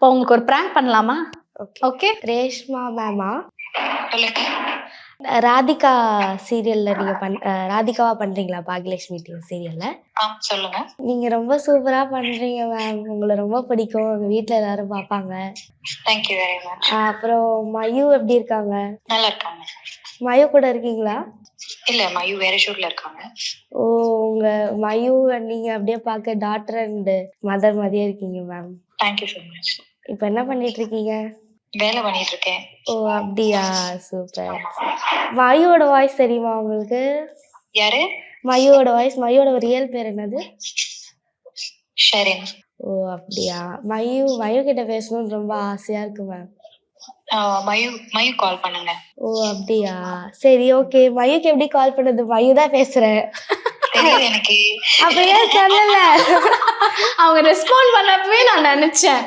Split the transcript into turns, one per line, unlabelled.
இப்போ உங்களுக்கு ஒரு பிராங்க் பண்ணலாமா?
ஓகே.
ஓகே.
ரேஷ்மா மேமா?
சொல்லுங்க.
ராதிகா சீரியல்ல நீங்க ராதிகாவா பண்றீங்களா? பாக்யலட்சுமி சீரியல்ல?
சொல்லுங்க.
நீங்க ரொம்ப சூப்பரா பண்றீங்க மேம். உங்கள ரொம்ப பிடிக்கும். எங்க வீட்ல எல்லாரும் பார்ப்பாங்க.
Thank you very much.
அப்புறம் மயு எப்படி இருக்காங்க?
நல்லா இருக்காங்க.
மயு கூட இருக்கீங்களா?
இல்ல, மயு வேற ஷூட்ல இருக்காங்க.
ஓ! உங்க மயு நீங்க அப்படியே பார்க்க டாட்டர் அண்ட் மதர் மாதிரியே இருக்கீங்க ma'am.
Thank you so much.
இப்ப என்ன பண்ணிட்டு இருக்கீங்க?
வேலை பண்ணிட்டு இருக்கேன்.
ஓ! அப்படியா? சூப்பர். மயுவோட வாய்ஸ் தெரியுமா உங்களுக்கு?
யாரு?
மயுவோட வாய்ஸ். மயுவோட ரியல் பேர் என்னது?
ஷெரின்.
ஓ! அப்படியா? மயு கிட்ட பேசணும்னு ரொம்ப ஆசையா இருக்கு மேம்.
மயு கால் பண்ணுங்க.
ஓ! அப்படியா? சரி, ஓகே. மயுக்கு எப்படி கால் பண்ணது? மயு தான் பேசுறேன்.
தெரியுது எனக்கு.
அப்ப ஏன் சொல்லல?
அவங்க ரெஸ்பாண்ட் பண்ணப்பவே நான் நினைச்சேன்.